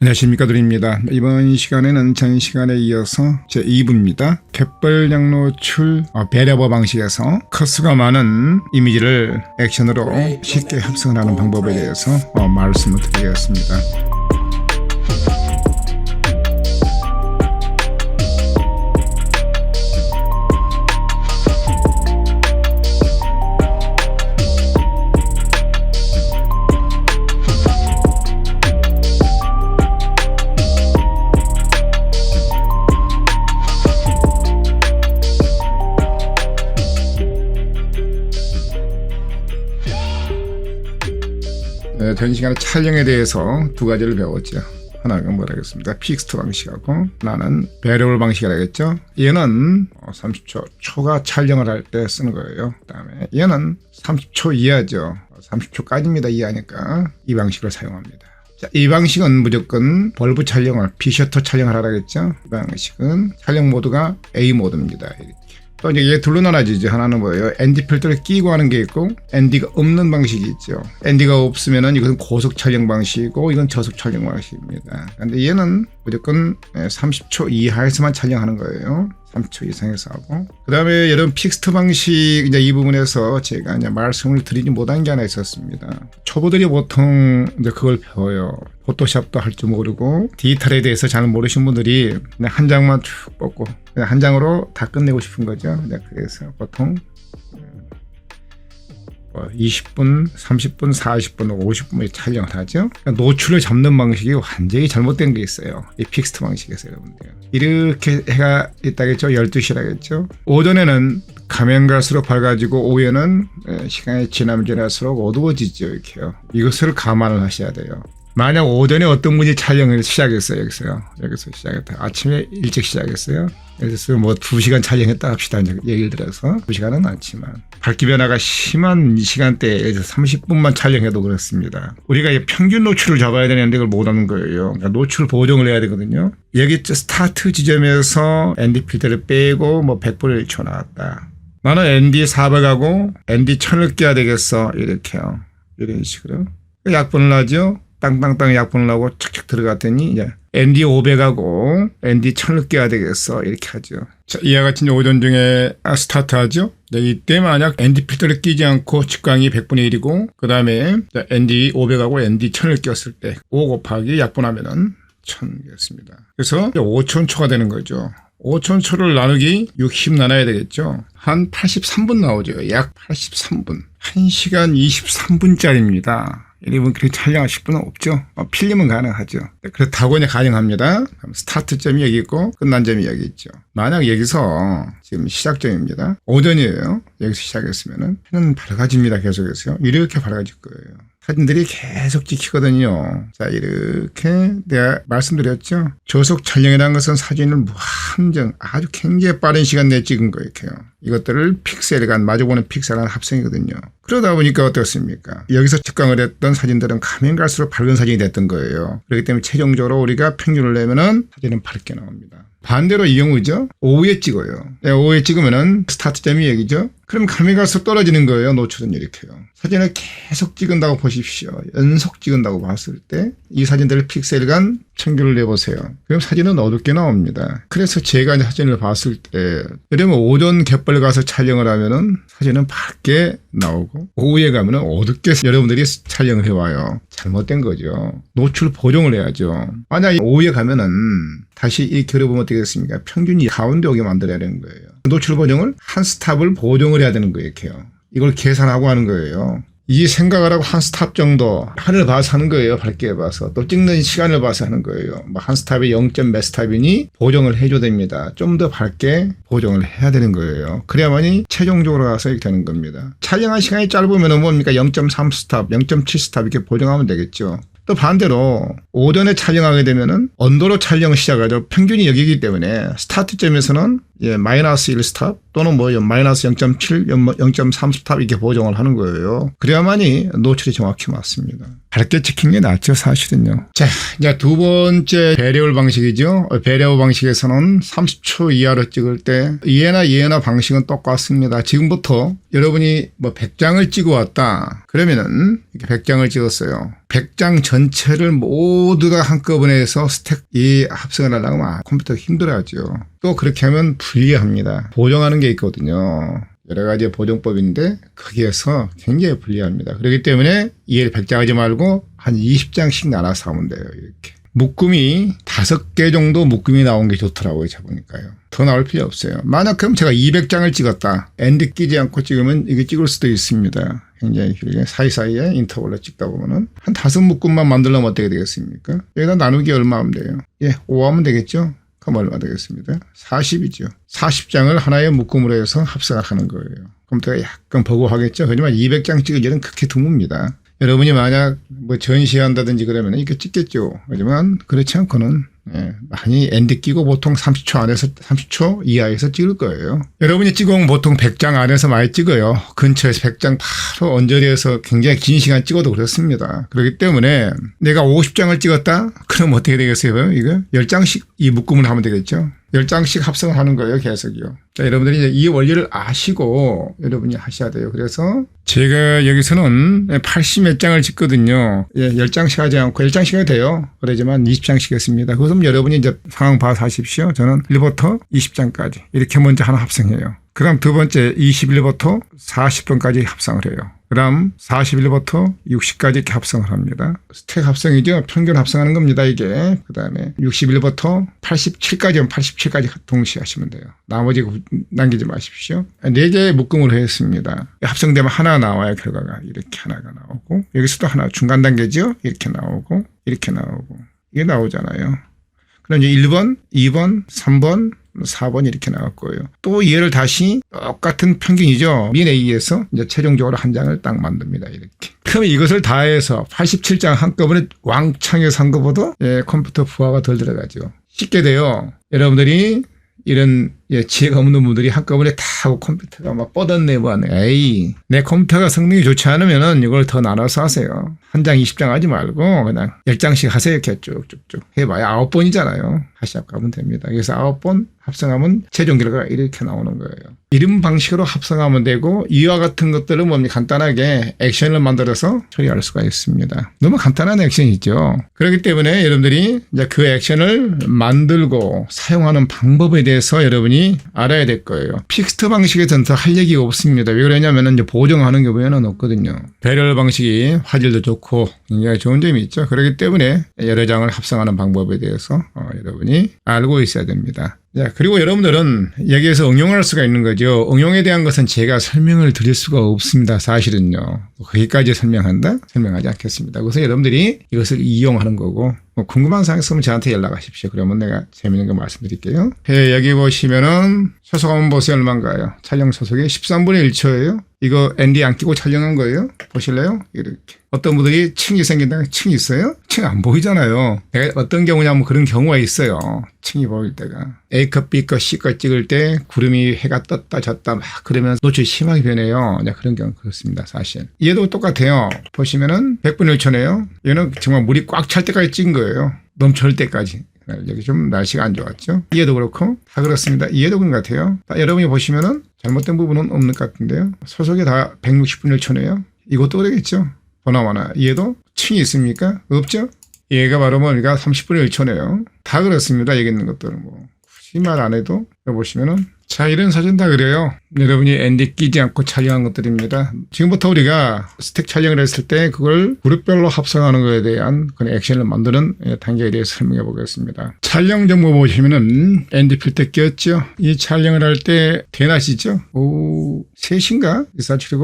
안녕하십니까 드립니다. 이번 시간에는 전 시간에 이어서 제2부입니다. 갯벌 양노출 배려버 방식에서 컷수가 많은 이미지를 액션으로 쉽게 합성을 하는 방법에 대해서 말씀을 드리겠습니다. 전 시간에 촬영에 대해서 두 가지를 배웠죠. 하나는 뭐라 하겠습니다. 픽스트 방식하고 하나는 배려볼 방식이라 하겠죠. 얘는 30초 초가 촬영을 할 때 쓰는 거예요. 그 다음에 얘는 30초 이하죠. 30초까지입니다. 이하니까 이 방식을 사용합니다. 자, 이 방식은 무조건 벌브 촬영을 비셔터 촬영을 하라겠죠. 이 방식은 촬영 모드가 A 모드입니다. 이렇게. 또 이제 얘 둘로 나눠지죠. 하나는 뭐예요? ND 필터를 끼고 하는 게 있고 ND가 없는 방식이 있죠. ND가 없으면은 이것은 고속 촬영 방식이고 이건 저속 촬영 방식입니다. 근데 얘는 무조건 30초 이하에서만 촬영하는 거예요. 30초 이상에서 하고. 그 다음에 여러분 픽스트 방식 이제 이 부분에서 제가 이제 말씀을 드리지 못한 게 하나 있었습니다. 초보들이 보통 이제 그걸 배워요. 포토샵도 할 줄 모르고 디지털에 대해서 잘 모르신 분들이 그냥 한 장만 쭉 뽑고 그냥 한 장으로 다 끝내고 싶은 거죠. 그래서 보통 20분, 30분, 40분, 50분 촬영을 하죠. 그러니까 노출을 잡는 방식이 완전히 잘못된 게 있어요. 이 픽스트 방식에서 여러분들. 이렇게 해가 있다겠죠. 12시라겠죠. 오전에는 가면 갈수록 밝아지고 오후에는 시간이 지나면 지날수록 어두워지죠. 이렇게요. 이것을 감안을 하셔야 돼요. 만약 오전에 어떤 분이 촬영을 시작했어요. 여기서 시작했다. 아침에 일찍 시작했어요. 그래서 뭐 2시간 촬영했다 합시다. 예를 들어서 2시간은 않지만 밝기 변화가 심한 이 시간대에서 30분만 촬영해도 그렇습니다. 우리가 평균 노출을 잡아야 되는데 그걸 못하는 거예요. 그러니까 노출 보정을 해야 되거든요. 여기 스타트 지점에서 ND 필터를 빼고 뭐 100분의 1초 나왔다. 나는 ND 400하고 ND 1000을 껴야 되겠어. 이렇게요. 이런 식으로 약분을 하죠. 땅땅땅 약분을 하고 착착 들어갔더니 이제 ND 500하고 ND 1000을 껴야 되겠어. 이렇게 하죠. 자, 이와 같이 오전 중에 스타트 하죠. 네, 이때 만약 ND 필터를 끼지 않고 직광이 100분의 1이고 그 다음에 ND 500하고 ND 1000을 꼈을 때 5 곱하기 약분하면은 1000이겠습니다. 그래서 5000초가 되는 거죠. 5000초를 나누기 60 나눠야 되겠죠. 한 83분 나오죠. 약 83분. 1시간 23분짜리입니다. 여러분 그렇게 촬영하실 분은 없죠. 필름은 가능하죠. 그렇다고 이제 가능합니다. 스타트점이 여기 있고 끝난 점이 여기 있죠. 만약 여기서 지금 시작점입니다. 오전이에요. 여기서 시작했으면은 해는 밝아집니다. 계속해서요. 이렇게 밝아질 거예요. 사진들이 계속 찍히거든요. 자, 이렇게 내가 말씀드렸죠. 저속 촬영이라는 것은 사진을 무한정 아주 굉장히 빠른 시간 내에 찍은 거예요. 이것들을 픽셀간 마주보는 픽셀간 합성이거든요. 그러다 보니까 어떻습니까? 여기서 측광을 했던 사진들은 가면 갈수록 밝은 사진이 됐던 거예요. 그렇기 때문에 최종적으로 우리가 평균을 내면은 사진은 밝게 나옵니다. 반대로 이 경우죠. 오후에 찍어요. 오후에 찍으면은 스타트점이 여기죠. 그럼 가면 갈수록 떨어지는 거예요. 노출은 이렇게요. 사진을 계속 찍은다고 보십시오. 연속 찍은다고 봤을 때 이 사진들을 픽셀간 평균을 내보세요. 그럼 사진은 어둡게 나옵니다. 그래서 제가 사진을 봤을 때 그러면 오전 갯벌 가서 촬영을 하면은 사진은 밝게 나오고 오후에 가면은 어둡게 여러분들이 촬영을 해와요. 잘못된 거죠. 노출 보정을 해야죠. 만약 오후에 가면은 다시 이렇게 그려보면 어떻게 됐습니까? 평균이 가운데 오게 만들어야 되는 거예요. 노출 보정을 한 스탑을 보정을 해야 되는 거예요. 이렇게요. 이걸 계산하고 하는 거예요. 이 생각을 하고 한 스탑 정도 하늘 봐서 하는 거예요. 밝게 봐서. 또 찍는 시간을 봐서 하는 거예요. 한 스탑에 0. 몇 스탑이니 보정을 해줘야 됩니다. 좀 더 밝게 보정을 해야 되는 거예요. 그래야만이 최종적으로 가서 이렇게 되는 겁니다. 촬영한 시간이 짧으면 뭡니까? 0.3 스탑, 0.7 스탑 이렇게 보정하면 되겠죠. 또 반대로 오전에 촬영하게 되면은 언더로 촬영을 시작하죠. 평균이 여기이기 때문에 스타트점에서는 마이너스 1 스탑 또는 뭐 마이너스 0.7, 0.3 스탑 이렇게 보정을 하는 거예요. 그래야만이 노출이 정확히 맞습니다. 밝게 찍힌 게 낫죠, 사실은요. 자, 이제 두 번째 배려울 방식이죠. 배려울 방식에서는 30초 이하로 찍을 때 이해나 방식은 똑같습니다. 지금부터 여러분이 뭐 100장을 찍어 왔다. 그러면은 이렇게 100장을 찍었어요. 100장 전체를 모두가 한꺼번에 해서 스택이 합성을 하려고 하면 컴퓨터가 힘들어하죠. 또 그렇게 하면 불리합니다. 보정하는 게 있거든요. 여러 가지 보정법인데 거기에서 굉장히 불리합니다. 그렇기 때문에 이해를 100장 하지 말고 한 20장씩 나눠서 하면 돼요. 이렇게. 묶음이 5개 정도 묶음이 나온 게 좋더라고요. 제가 보니까요. 더 나올 필요 없어요. 만약 그럼 제가 200장을 찍었다. 엔드 끼지 않고 찍으면 이게 찍을 수도 있습니다. 굉장히 길게 사이사이에 인터벌로 찍다 보면은 한 5묶음만 만들려면 어떻게 되겠습니까? 여기다 나누기 얼마 하면 돼요? 5 하면 되겠죠? 그럼 얼마 되겠습니다? 40이죠. 40장을 하나의 묶음으로 해서 합성을 하는 거예요. 컴퓨터가 약간 버거하겠죠? 하지만 200장 찍을 일은 극히 드뭅니다. 여러분이 만약 뭐 전시한다든지 그러면 이렇게 찍겠죠. 하지만 그렇지 않고는 많이 엔드 끼고 보통 30초 안에서 30초 이하에서 찍을 거예요. 여러분이 찍으면 보통 100장 안에서 많이 찍어요. 근처에서 100장 바로 언저리에서 굉장히 긴 시간 찍어도 그렇습니다. 그렇기 때문에 내가 50장을 찍었다? 그럼 어떻게 되겠어요? 이거 10장씩 이 묶음을 하면 되겠죠. 10장씩 합성을 하는 거예요. 계속이요. 자, 여러분들이 이제 이 원리를 아시고 여러분이 하셔야 돼요. 그래서 제가 여기서는 80몇 장을 찍거든요. 10장씩 하지 않고 10장씩 해도 돼요. 그러지만 20장씩 했습니다. 그것은 여러분이 이제 상황 봐서 하십시오. 저는 1부터 20장까지 이렇게 먼저 하나 합성해요. 그다음 두 번째 21부터 40번까지 합성을 해요. 그다음 41부터 60까지 이렇게 합성을 합니다. 스택 합성이죠. 평균 합성하는 겁니다. 이게. 그다음에 61부터 87까지는 87까지 동시에 하시면 돼요. 나머지 남기지 마십시오. 4개의 묶음으로 했습니다. 합성되면 하나 나와요. 결과가. 이렇게 하나가 나오고 여기서도 하나 중간 단계죠. 이렇게 나오고 이렇게 나오고 이게 나오잖아요. 그럼 이제 1번, 2번, 3번, 4번 이렇게 나올 거예요. 또 얘를 다시 똑같은 평균이죠. min A에서 이제 최종적으로 한 장을 딱 만듭니다. 이렇게. 그러면 이것을 다 해서 87장 한꺼번에 왕창 해서 한 것보다 컴퓨터 부하가 덜 들어가죠. 쉽게 돼요. 여러분들이 이런 지혜가 없는 분들이 한꺼번에 다 하고 컴퓨터가 막 뻗어내보네. 에이, 내 컴퓨터가 성능이 좋지 않으면은 이걸 더 나눠서 하세요. 한 장 20장 하지 말고 그냥 10장씩 하세요. 이렇게 쭉쭉쭉 해봐야 9번이잖아요. 다시 합하면 됩니다. 그래서 9번 합성하면 최종 결과가 이렇게 나오는 거예요. 이런 방식으로 합성하면 되고 이와 같은 것들은 뭡니까? 간단하게 액션을 만들어서 처리할 수가 있습니다. 너무 간단한 액션이죠. 그렇기 때문에 여러분들이 이제 그 액션을 만들고 사용하는 방법에 대해서 여러분이 알아야 될 거예요. 픽스트 방식에서는 더 할 얘기가 없습니다. 왜 그러냐면 이제 보정하는 게 외에는 없거든요. 배럴 방식이 화질도 좋고 굉장히 좋은 점이 있죠. 그렇기 때문에 여러 장을 합성하는 방법에 대해서 여러분이 알고 있어야 됩니다. 자, 그리고 여러분들은 여기에서 응용할 수가 있는 거죠. 응용에 대한 것은 제가 설명을 드릴 수가 없습니다. 사실은요. 거기까지 설명한다? 설명하지 않겠습니다. 그래서 여러분들이 이것을 이용하는 거고 궁금한 사항 있으면 저한테 연락하십시오. 그러면 내가 재미있는 거 말씀드릴게요. 여기 보시면은 초속 한번 보세요. 얼마인가요? 촬영 초속이 13분의 1초예요. 이거 ND 안 끼고 촬영한 거예요. 보실래요? 이렇게. 어떤 분들이 층이 생긴다는 층이 있어요? 층 안 보이잖아요. 어떤 경우냐면 그런 경우가 있어요. 층이 보일 때가. A컷, B컷, C컷 찍을 때 구름이 해가 떴다 졌다 막 그러면 노출이 심하게 변해요. 그런 경우 그렇습니다. 사실. 얘도 똑같아요. 보시면은 100분의 1초네요. 얘는 정말 물이 꽉 찰 때까지 찍은 거예요. 넘쳐올 때까지. 여기 좀 날씨가 안 좋았죠. 얘도 그렇고 다 그렇습니다. 얘도 그런 것 같아요. 여러분이 보시면은 잘못된 부분은 없는 것 같은데요. 소속이 다 160분의 1초네요. 이것도 그러겠죠. 보나마나 얘도 층이 있습니까? 없죠. 얘가 바로 뭡니까? 30분의 1초네요. 다 그렇습니다. 여기 있는 것들은 뭐 굳이 말 안 해도 보시면은 자, 이런 사진 다 그래요. 여러분이 ND 끼지 않고 촬영한 것들입니다. 지금부터 우리가 스택 촬영을 했을 때 그걸 그룹별로 합성하는 것에 대한 그런 액션을 만드는 단계에 대해서 설명해 보겠습니다. 촬영 정보 보시면은 ND 필터 끼었죠. 이 촬영을 할 때 대낮이죠. 오후 3시인가? 2470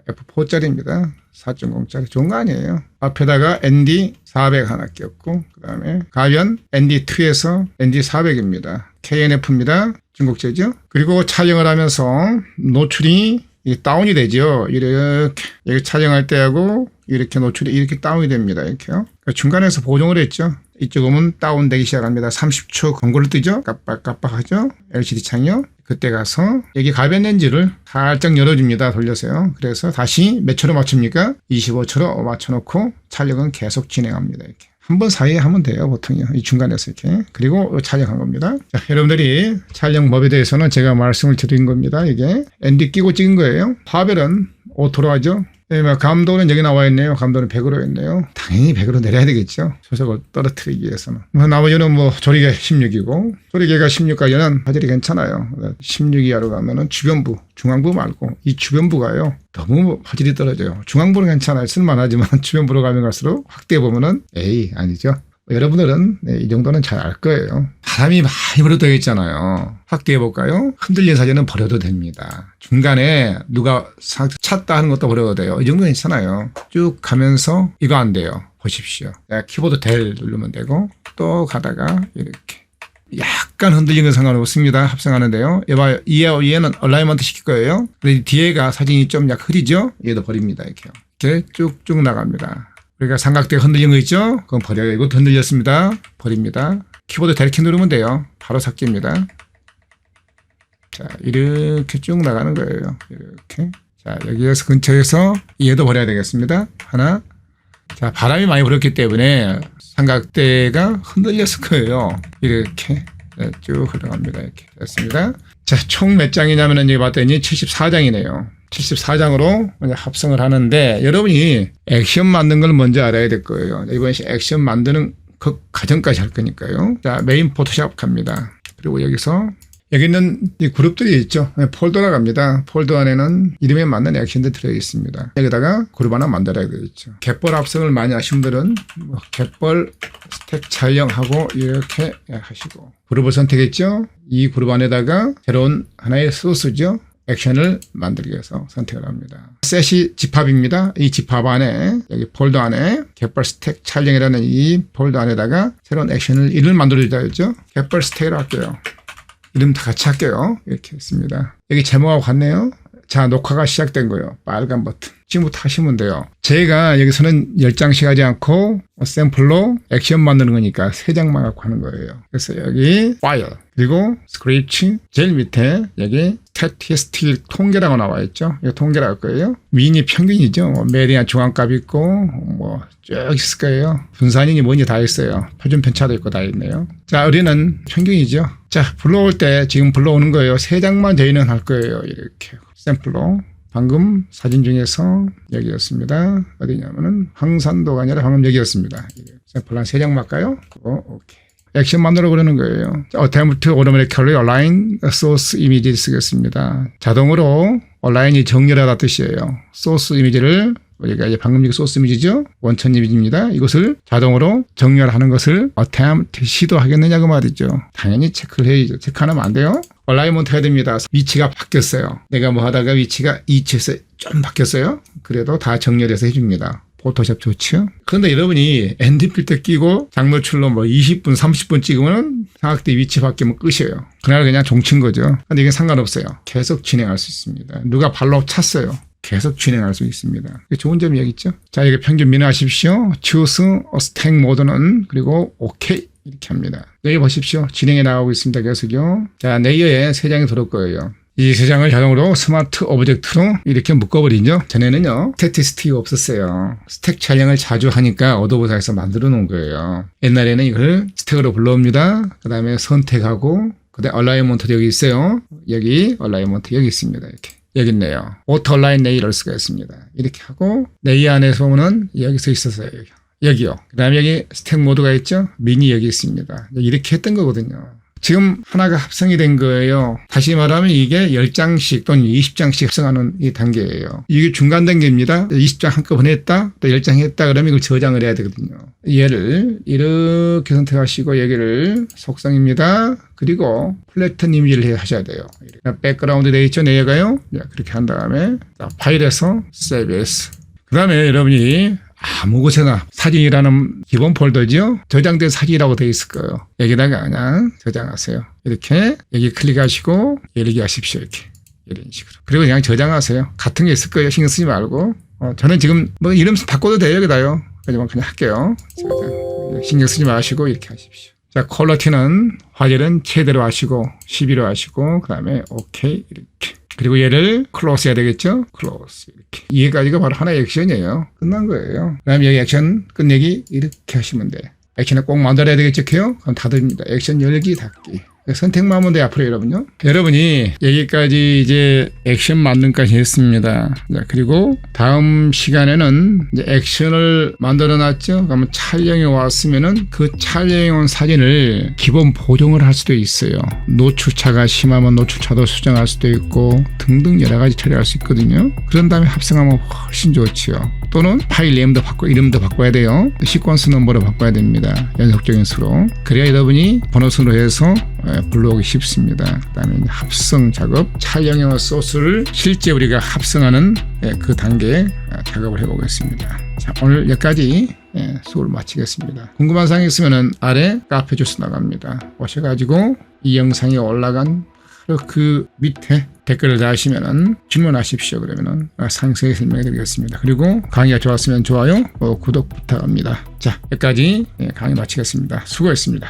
F4짜리입니다. 4.0짜리 좋은 거 아니에요. 앞에다가 ND 400 하나 끼었고 그 다음에 가변 ND2에서 ND 400입니다. KNF입니다. 중국제죠. 그리고 촬영을 하면서 노출이 다운이 되죠. 이렇게 여기 촬영할 때하고 이렇게 노출이 이렇게 다운이 됩니다. 이렇게요. 그러니까 중간에서 보정을 했죠. 이쪽은 다운되기 시작합니다. 30초 권고를 뜨죠. 깜빡깜빡하죠. LCD 창이요. 그때 가서 여기 가변 렌즈를 살짝 열어줍니다. 돌려서요. 그래서 다시 몇 초로 맞춥니까? 25초로 맞춰놓고 촬영은 계속 진행합니다. 이렇게. 한 번 사이에 하면 돼요. 보통요. 이 중간에서 이렇게. 그리고 촬영한 겁니다. 자, 여러분들이 촬영법에 대해서는 제가 말씀을 드린 겁니다. 이게 ND 끼고 찍은 거예요. 파벨은 오토로 하죠. 네, 감도는 여기 나와 있네요. 감도는 100으로 했네요. 당연히 100으로 내려야 되겠죠. 초석을 떨어뜨리기 위해서는. 나머지는 조리개 16이고, 조리개가 16까지는 화질이 괜찮아요. 16 이하로 가면은 주변부, 중앙부 말고 이 주변부가요. 너무 화질이 떨어져요. 중앙부는 괜찮아요. 쓸만하지만 주변부로 가면 갈수록 확대해 보면은 에이 아니죠. 여러분들은 이 정도는 잘 알 거예요. 바람이 많이 불어되어 있잖아요. 확대해 볼까요? 흔들린 사진은 버려도 됩니다. 중간에 누가 찼다 하는 것도 버려도 돼요. 이 정도는 괜찮아요. 쭉 가면서 이거 안 돼요. 보십시오. 키보드 델 누르면 되고 또 가다가 이렇게 약간 흔들리는 건 상관없습니다. 합성하는데요. 이봐요. 얘는 얼라이먼트 시킬 거예요. 근데 뒤에가 사진이 좀 약 흐리죠? 얘도 버립니다. 이렇게 쭉쭉 나갑니다. 그러니까 삼각대가 흔들린 거 있죠? 그건 버려요. 이것도 흔들렸습니다. 버립니다. 키보드 델키 누르면 돼요. 바로 삭제입니다. 자, 이렇게 쭉 나가는 거예요. 이렇게. 자, 여기에서 근처에서 얘도 버려야 되겠습니다. 하나. 자, 바람이 많이 불었기 때문에 삼각대가 흔들렸을 거예요. 이렇게 쭉 흘러갑니다. 이렇게 됐습니다. 자, 총 몇 장이냐면은 여기 봤더니 74장이네요. 74장으로 합성을 하는데 여러분이 액션 만든 걸 먼저 알아야 될 거예요. 이번에 액션 만드는 그 과정까지 할 거니까요. 자, 메인 포토샵 갑니다. 그리고 여기 있는 이 그룹들이 있죠. 폴더가 갑니다. 폴더 안에는 이름에 맞는 액션들이 들어 있습니다. 여기다가 그룹 하나 만들어야 되겠죠. 갯벌 합성을 많이 하신 분들은 갯벌 스택 촬영하고 이렇게 하시고 그룹을 선택했죠. 이 그룹 안에다가 새로운 하나의 소스죠. 액션을 만들기 위해서 선택을 합니다. 셋이 집합입니다. 이 집합 안에 여기 폴더 안에 갯벌 스택 촬영이라는 이 폴더 안에다가 새로운 액션을 이름을 만들어주자 했죠. 갯벌 스택으로 할게요. 이름 다 같이 할게요. 이렇게 했습니다. 여기 제목하고 같네요. 자, 녹화가 시작된 거예요. 빨간 버튼. 지금부터 하시면 돼요. 제가 여기서는 10장씩 하지 않고 샘플로 액션 만드는 거니까 3장만 갖고 하는 거예요. 그래서 여기 파일 그리고 스크래치 제일 밑에 여기 스태티스틱 통계라고 나와 있죠. 이거 통계라고 할 거예요. 미니 평균이죠. 메디안 중앙값 있고 쭉 있을 거예요. 분산이니 뭐니 다 있어요. 표준 편차도 있고 다 있네요. 자, 우리는 평균이죠. 자, 불러올 때 지금 불러오는 거예요. 3장만 저희는 할 거예요. 이렇게 샘플로. 방금 사진 중에서 여기였습니다. 어디냐면은 황산도가 아니라 방금 여기였습니다. 샘플 한 3장 맞까요? 오케이. 액션 만들어 그러는 거예요. Attempt to automatically align source image를 쓰겠습니다. 자동으로 얼라인이 정렬하다 뜻이에요. 소스 이미지를 우리가 이제 방금 소스 이미지죠. 원천 이미지입니다. 이것을 자동으로 정렬하는 것을 attempt 시도하겠느냐 그 말이죠. 당연히 체크를 해야죠. 체크 안 하면 안 돼요. 얼라이먼트 해야 됩니다. 위치가 바뀌었어요. 내가 뭐 하다가 위치가 이치에서 좀 바뀌었어요. 그래도 다 정렬해서 해줍니다. 포토샵 좋죠. 그런데 여러분이 ND 필터 끼고 장노출로 20분, 30분 찍으면 삼각대 위치 바뀌면 끝이에요. 그날 그냥 종친 거죠. 근데 이게 상관없어요. 계속 진행할 수 있습니다. 누가 발로 찼어요. 계속 진행할 수 있습니다. 좋은 점이 여기 있죠. 자, 이게 평균 민화하십시오. Choose a stack 모드는 그리고 OK 이렇게 합니다. 여기 보십시오. 진행해 나가고 있습니다. 계속요. 자, 레이어에 3장이 들어올 거예요. 이 3장을 자동으로 스마트 오브젝트로 이렇게 묶어버리죠. 전에는요, 스태티스틱이 없었어요. 스택 촬영을 자주 하니까 어도브사에서 만들어 놓은 거예요. 옛날에는 이걸 스택으로 불러옵니다. 그 다음에 선택하고, 그 다음에 얼라이먼트 여기 있어요. 여기 얼라이먼트 여기 있습니다. 이렇게. 여기 있네요. 오토 얼라인 레이어를 쓰고 있습니다. 이렇게 하고, 레이어 안에서 보면 여기서 있었어요. 여기요. 그 다음에 여기 스택 모드가 있죠. 미니 여기 있습니다. 이렇게 했던 거거든요. 지금 하나가 합성이 된 거예요. 다시 말하면 이게 10장씩 또는 20장씩 합성하는 이 단계예요. 이게 중간 단계입니다. 20장 한꺼번에 했다, 또 10장 했다 그러면 이걸 저장을 해야 되거든요. 얘를 이렇게 선택하시고 여기를 속성입니다. 그리고 플래튼 이미지를 하셔야 돼요. 백그라운드 되어 있죠. 내려가요. 그렇게 한 다음에 파일에서 Save As. 그 다음에 여러분이 아무 곳에나 사진이라는 기본 폴더죠. 저장된 사진이라고 되어 있을 거예요. 여기다가 그냥 저장하세요. 이렇게 여기 클릭하시고 열기 하십시오. 이런 식으로. 그리고 그냥 저장하세요. 같은 게 있을 거예요. 신경 쓰지 말고. 저는 지금 이름 바꿔도 돼요. 여기다요. 그냥 할게요. 신경 쓰지 마시고 이렇게 하십시오. 자, 퀄리티는 화질은 최대로 하시고 12로 하시고 그 다음에 오케이 이렇게. 그리고 얘를 클로스 해야 되겠죠? 클로스 이렇게. 이해까지가 바로 하나의 액션이에요. 끝난 거예요. 그 다음에 여기 액션 끝내기 이렇게 하시면 돼. 액션을 꼭 만들어야 되겠죠? 그럼 닫습니다. 액션 열기 닫기. 선택만 하면 돼요. 앞으로 여러분요. 여러분이 여기까지 이제 액션 만듦까지 했습니다. 자, 그리고 다음 시간에는 이제 액션을 만들어 놨죠. 그러면 촬영이 왔으면은 그 촬영해 온 사진을 기본 보정을 할 수도 있어요. 노출차가 심하면 노출차도 수정할 수도 있고 등등 여러 가지 처리할 수 있거든요. 그런 다음에 합성하면 훨씬 좋지요. 또는 파일 네임도 바꿔 이름도 바꿔야 돼요. 시퀀스 넘버로 바꿔야 됩니다. 연속적인 수로. 그래야 여러분이 번호순으로 해서 불러오기 쉽습니다. 그 다음에 합성 작업, 촬영용 소스를 실제 우리가 합성하는 그 단계 작업을 해보겠습니다. 자, 오늘 여기까지 수업을 마치겠습니다. 궁금한 사항이 있으면 아래 카페 주소 나갑니다. 오셔가지고 이 영상이 올라간 그 밑에 댓글을 다시면은 질문하십시오. 그러면은 상세히 설명해 드리겠습니다. 그리고 강의가 좋았으면 좋아요, 구독 부탁합니다. 자, 여기까지 강의 마치겠습니다. 수고했습니다.